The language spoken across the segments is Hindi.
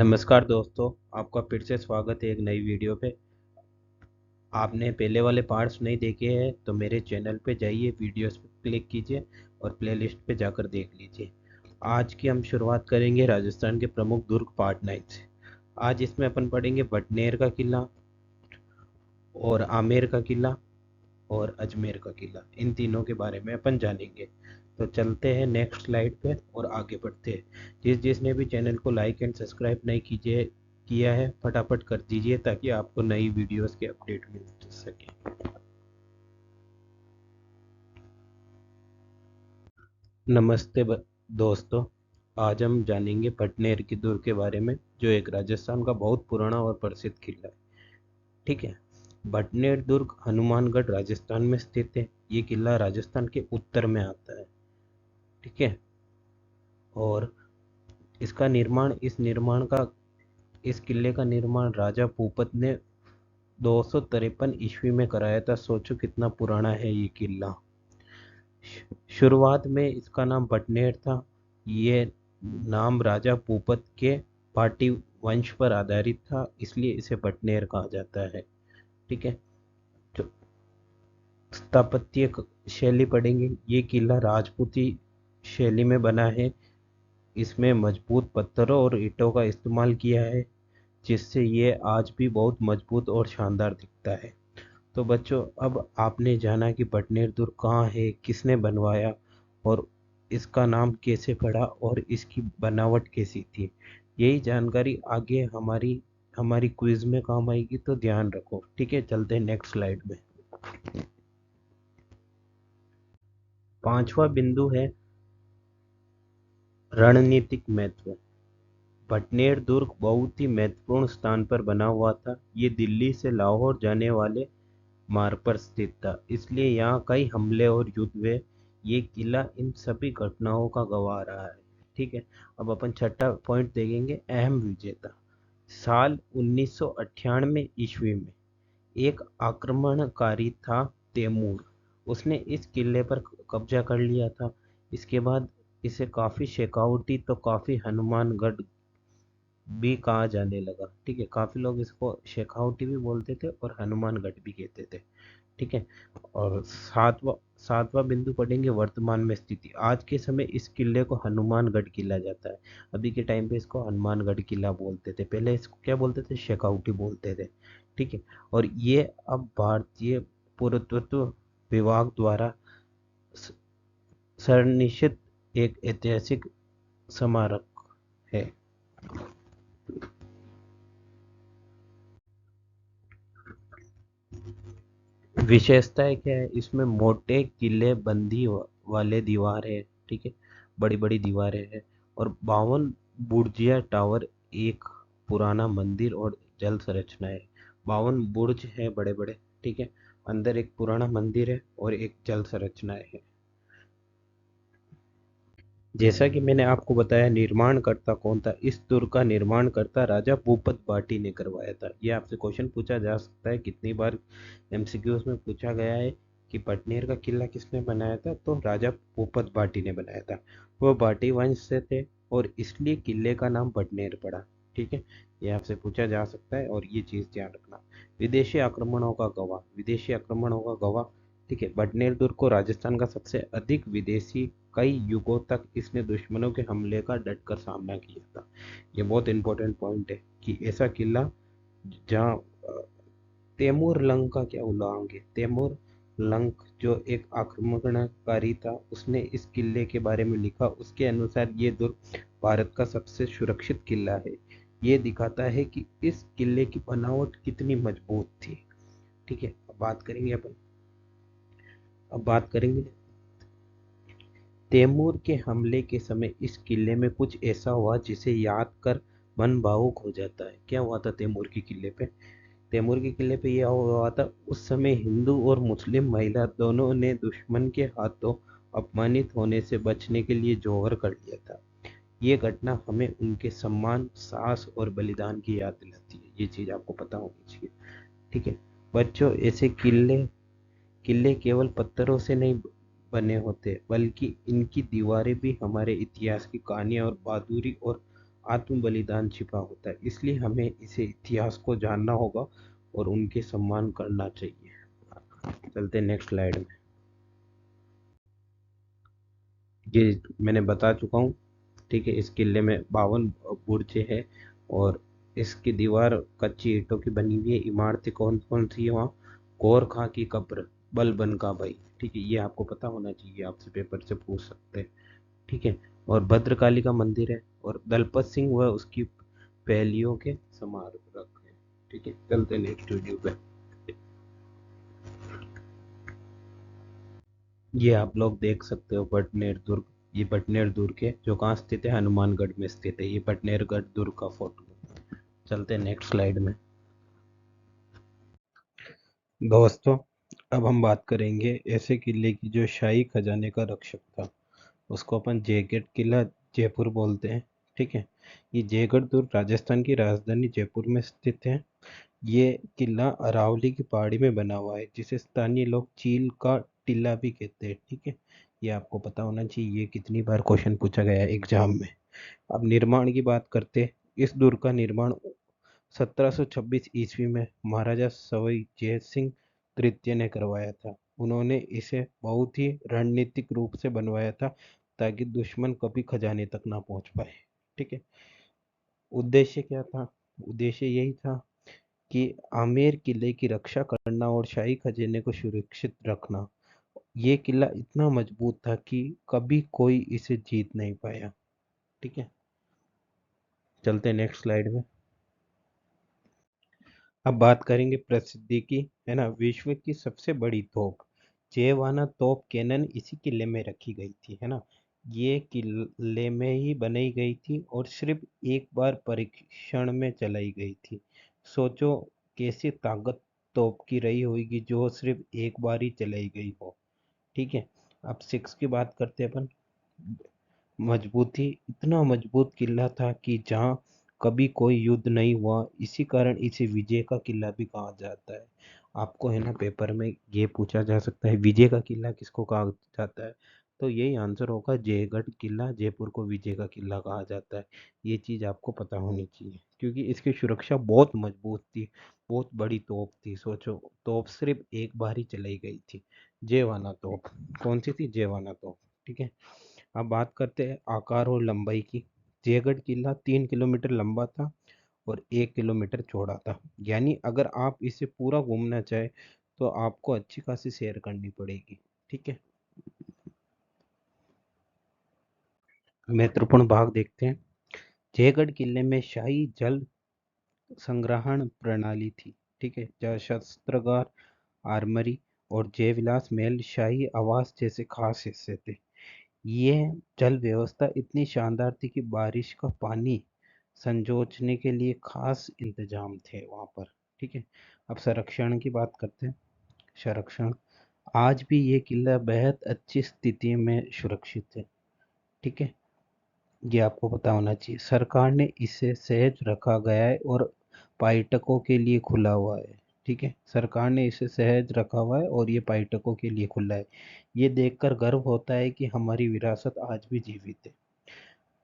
नमस्कार दोस्तों, आपका फिर से स्वागत है एक नई वीडियो पे। आपने पहले वाले पार्ट्स नहीं देखे हैं तो मेरे चैनल पे जाइए, वीडियोस पे क्लिक कीजिए और प्लेलिस्ट पे जाकर देख लीजिए। आज की हम शुरुआत करेंगे राजस्थान के प्रमुख दुर्ग पार्ट 9 से। आज इसमें अपन पढ़ेंगे बटनेर का किला और आमेर का किला और अजमेर का किला। इन तीनों के बारे में अपन जानेंगे। तो चलते हैं नेक्स्ट स्लाइड पे और आगे बढ़ते हैं। जिसने भी चैनल को लाइक एंड सब्सक्राइब नहीं किया है, फटाफट कर दीजिए ताकि आपको नई वीडियोस के अपडेट मिल सके। नमस्ते दोस्तों, आज हम जानेंगे बटनेर की दुर्ग के बारे में, जो एक राजस्थान का बहुत पुराना और प्रसिद्ध किला है। ठीक है। बटनेर दुर्ग हनुमानगढ़ राजस्थान में स्थित है। ये किला राजस्थान के उत्तर में आता है। ठीक है। और इसका निर्माण इस किले का निर्माण राजा भूपत ने 253 ईस्वी में कराया था। सोचो कितना पुराना है ये किला। शुरुआत में इसका नाम बटनेर था। ये नाम राजा भूपत के पाटी वंश पर आधारित था, इसलिए इसे बटनेर कहा जाता है। ठीक है। तो स्थापत्य शैली पढ़ेंगे। ये किला राजपूती शैली में बना है। इसमें मजबूत पत्थरों और ईंटों का इस्तेमाल किया है, जिससे ये आज भी बहुत मजबूत और शानदार दिखता है। तो बच्चों, अब आपने जाना कि बटनेर दुर्ग कहाँ है, किसने बनवाया और इसका नाम कैसे पड़ा और इसकी बनावट कैसी थी। यही जानकारी आगे हमारी हमारी क्विज में काम आएगी, तो ध्यान रखो। ठीक है, चलते हैं नेक्स्ट स्लाइड में। पांचवा बिंदु है रणनीतिक महत्व। बटनेर दुर्ग बहुत ही महत्वपूर्ण स्थान पर बना हुआ था। ये दिल्ली से लाहौर जाने वाले मार्ग पर स्थित था, इसलिए यहाँ कई हमले और युद्ध हुए। ये किला इन सभी घटनाओं का गवाह रहा है। ठीक है। अब अपन छठा पॉइंट देखेंगे, अहम विजेता। साल 1998 ईस्वी में एक आक्रमणकारी था तैमूर। उसने इस किले पर कब्जा कर लिया था। इसके बाद इसे काफी शेखावटी तो काफी हनुमानगढ़ भी कहा जाने लगा। ठीक है, काफी लोग इसको शेखावटी भी बोलते थे और हनुमानगढ़ भी कहते थे। ठीक है। और सातवां बिंदु पढ़ेंगे, वर्तमान में स्थिति। आज के समय इस किले को हनुमानगढ़ किला जाता है। अभी के टाइम पे इसको हनुमानगढ़ किला बोलते थे, पहले इसको क्या बोलते थे, शेखावटी बोलते थे। ठीक है। और ये अब भारतीय पुरातत्व विभाग द्वारा स- संरक्षित एक ऐतिहासिक स्मारक है। विशेषताएं क्या है, इसमें मोटे किले बंदी वाले दीवार है। ठीक है, बड़ी बड़ी दीवारें हैं और 52 बुर्जिया टावर, एक पुराना मंदिर और जल संरचना है। 52 बुर्ज है बड़े बड़े। ठीक है। अंदर एक पुराना मंदिर है और एक जल संरचनाएं है। जैसा कि मैंने आपको बताया, निर्माणकर्ता कौन था। इस दुर्ग का निर्माणकर्ता राजा भूपत बाटी ने करवाया था। ये आपसे क्वेश्चन पूछा जा सकता है, कितनी बार एमसीक्यूज में पूछा गया है कि बटनेर का किला किसने बनाया था, तो राजा भूपत बाटी ने बनाया था। वो बाटी वंश से थे और इसलिए किले का नाम बटनेर पड़ा। ठीक है, ये आपसे पूछा जा सकता है और ये चीज़ ध्यान रखना। विदेशी आक्रमणों का गवाह। ठीक है, बटनेर दुर्ग को राजस्थान का सबसे अधिक विदेशी, कई युगों तक इसने दुश्मनों के हमले का डटकर सामना किया था। ये बहुत इंपॉर्टेंट पॉइंट है कि ऐसा किला जहाँ तैमूर लंग का क्या उल्लेख है। तैमूर लंग जो एक आक्रमणकारी था, उसने इस किले के बारे में लिखा। उसके अनुसार ये दुर्ग भारत का सबसे सुरक्षित किला है। ये दिखाता है कि इस किले की बनावट कितनी मजबूत थी। ठीक है। अब बात करेंगे तैमूर के हमले के समय इस किले में कुछ ऐसा हुआ जिसे याद कर मन भावुक हो जाता है। क्या हुआ था तैमूर के किले पे? तैमूर के किले पे यह हुआ था, उस समय हिंदू और मुस्लिम महिला दोनों ने दुश्मन के हाथों अपमानित होने से बचने के लिए जौहर कर लिया था। ये घटना हमें उनके सम्मान, साहस और बलिदान की याद दिलाती है। ये चीज़ आपको पता होनी चाहिए। ठीक है बच्चों, ऐसे किले किले केवल पत्थरों से नहीं बने होते, बल्कि इनकी दीवारें भी हमारे इतिहास की कहानियां और बहादुरी और आत्म बलिदान छिपा होता है, इसलिए हमें इसे इतिहास को जानना होगा और उनके सम्मान करना चाहिए। चलते हैं नेक्स्ट स्लाइड में। ये मैंने बता चुका हूँ, ठीक है। इस किले में 52 बुर्जे है और इसकी दीवार कच्ची ईंटों की बनी हुई है। इमारतें कौन कौन सी है वहाँ? गौर खां की कब्र, बलबन का भाई, ठीक है, ये आपको पता होना चाहिए, आपसे पेपर से पूछ सकते हैं, ठीक है। और भद्रकाली का मंदिर है और दलपत सिंह व उसकी पहलियों के स्मारक है, ठीक है। चलते नेक्स्ट वीडियो पे। ये आप लोग देख सकते हो बटनेर दुर्ग। ये बटनेर दुर्ग है जो कहाँ स्थित है? हनुमानगढ़ में स्थित है। ये बटनेरगढ़ दुर्ग का फोटो है। चलते हैं नेक्स्ट स्लाइड में। दोस्तों, अब हम बात करेंगे ऐसे किले की जो शाही खजाने का रक्षक था। उसको अपन जयगढ़ किला जयपुर बोलते हैं, ठीक है। ये जयगढ़ दुर्ग राजस्थान की राजधानी जयपुर में स्थित है। ये किला अरावली की पहाड़ी में बना हुआ है, जिसे स्थानीय लोग चील का टीला भी कहते हैं, ठीक है। ये आपको पता होना चाहिए, ये कितनी बार क्वेश्चन पूछा गया है एग्जाम में। अब निर्माण की बात करते हैं। इस दुर्ग का निर्माण 1726 ईस्वी में महाराजा सवाई जय सिंह तृतीय ने करवाया था। उन्होंने इसे बहुत ही रणनीतिक रूप से बनवाया था ताकि दुश्मन कभी खजाने तक ना पहुंच पाए, ठीक है। उद्देश्य क्या था? उद्देश्य यही था कि आमेर किले की रक्षा करना और शाही खजाने को सुरक्षित रखना। ये किला इतना मजबूत था कि कभी कोई इसे जीत नहीं पाया, ठीक है। चलते हैं नेक्स्ट स्लाइड में। अब बात करेंगे प्रसिद्धि की, है ना। विश्व की सबसे बड़ी तोप जेवाना तोप कैनन इसी किले में रखी गई थी, है ना। ये किले में ही बनाई गई थी और सिर्फ एक बार परीक्षण में चलाई गई थी। सोचो कैसी ताकत तोप की रही होगी जो सिर्फ एक बार ही चलाई गई हो, ठीक है। अब सिक्स की बात करते हैं अपन। मजबूती, इतना मजबूत किला था कि जहाँ कभी कोई युद्ध नहीं हुआ, इसी कारण इसे विजय का किला भी कहा जाता है। आपको है ना पेपर में ये पूछा जा सकता है, विजय का किला किसको कहा जाता है? तो यही आंसर होगा, जयगढ़ किला जयपुर को विजय का किला कहा जाता है। ये चीज़ आपको पता होनी चाहिए क्योंकि इसकी सुरक्षा बहुत मजबूत थी। बहुत बड़ी तोप थी। सोचो, तोप सिर्फ एक बार ही चलाई गई थी। जेवाना तोप। कौन सी थी? जेवाना तोप, ठीक है। अब बात करते हैं आकार और लंबाई की। जयगढ़ किला 3 किलोमीटर लंबा था और 1 किलोमीटर चौड़ा था। यानी अगर आप इसे पूरा घूमना चाहे तो आपको अच्छी खासी सैर करनी पड़ेगी, ठीक है। महत्वपूर्ण भाग देखते हैं। जयगढ़ किले में शाही जल संग्रहण प्रणाली थी, ठीक है, जहाँ शस्त्रागार, आर्मरी और जयविलास महल शाही आवास जैसे खास हिस्से थे। ये जल व्यवस्था इतनी शानदार थी कि बारिश का पानी संजोने के लिए खास इंतजाम थे वहाँ पर, ठीक है। अब संरक्षण की बात करते हैं। संरक्षण, आज भी ये किला बेहद अच्छी स्थिति में सुरक्षित है, ठीक है। ये आपको पता होना चाहिए। सरकार ने इसे सहज रखा गया है और पर्यटकों के लिए खुला हुआ है, ठीक है। सरकार ने इसे सहज रखा हुआ है और ये पर्यटकों के लिए खुला है। ये देखकर गर्व होता है कि हमारी विरासत आज भी जीवित है।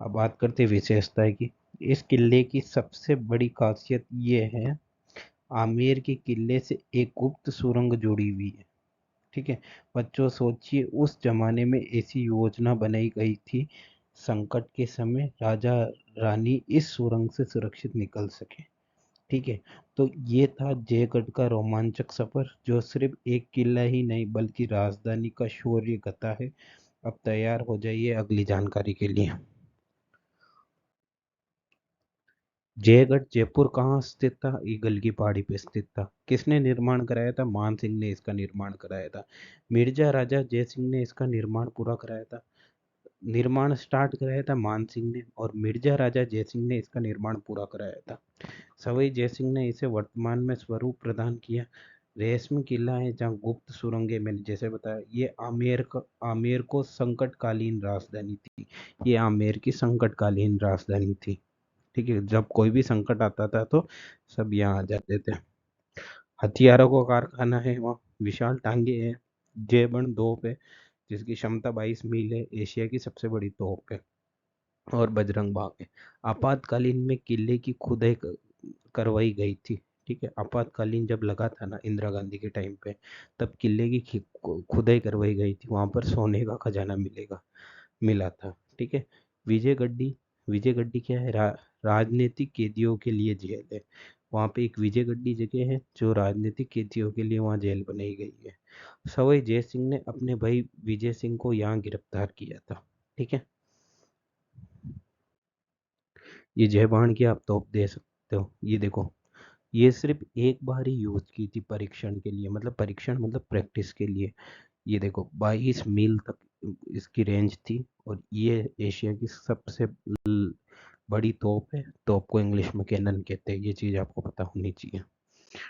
अब बात करते हैं विशेषता की। इस किले की सबसे बड़ी खासियत ये है, आमेर के किले से एक गुप्त सुरंग जुड़ी हुई है, ठीक है। बच्चों सोचिए, उस जमाने में ऐसी योजना बनाई गई थी, संकट के समय राजा रानी इस सुरंग से सुरक्षित निकल सके, ठीक है। तो ये था जयगढ़ का रोमांचक सफर, जो सिर्फ एक किला ही नहीं बल्कि राजधानी का शौर्य गाथा है। अब तैयार हो जाइए अगली जानकारी के लिए। जयगढ़ जयपुर कहाँ स्थित था? ईगल की पहाड़ी पे स्थित था। किसने निर्माण कराया था? मान सिंह ने इसका निर्माण कराया था। मिर्जा राजा जय सिंह ने इसका निर्माण पूरा कराया था। निर्माण स्टार्ट कराया था मान सिंह ने और मिर्जा राजा जय सिंह ने इसका निर्माण पूरा कराया था। सवाई जय सिंह ने इसे वर्तमान में स्वरूप प्रदान किया। रेशमी किला है जहाँ गुप्त सुरंगें, मैंने जैसे बताया, ये आमेर को संकटकालीन राजधानी थी। ये आमेर की संकटकालीन राजधानी थी, ठीक है। जब कोई भी संकट आता था तो सब यहाँ आ जाते थे। हथियारों का कारखाना है वहाँ। विशाल टांगे हैं। जय बन तोप है जिसकी क्षमता 22 मील है। एशिया की सबसे बड़ी तोप है। और बजरंग भागे। आपातकालीन में किले की खुदाई करवाई गई थी। ठीक है, आपातकालीन जब लगा था ना इंदिरा गांधी के टाइम पे, तब किले की खुदाई करवाई गई थी, वहां पर सोने का खजाना मिला था। ठीक है। विजय गड्डी, विजय गड्डी क्या है? राजनीतिक कैदियों के लिए जेल है। वहां पे एक विजय गड्डी जगह है जो राजनीतिक कैदियों के लिए वहां जेल बनाई गई है। सवाई जय सिंह ने अपने भाई विजय सिंह को यहाँ गिरफ्तार किया था। ठीक है। ये जय बाण की आप तोप दे सकते हो, ये देखो। ये सिर्फ एक बार ही यूज की थी परीक्षण के लिए, मतलब परीक्षण मतलब प्रैक्टिस के लिए। ये देखो 22 मील तक इसकी रेंज थी, और ये एशिया की सबसे बड़ी तोप है। तोप को इंग्लिश में कैनन कहते हैं, ये चीज आपको पता होनी चाहिए।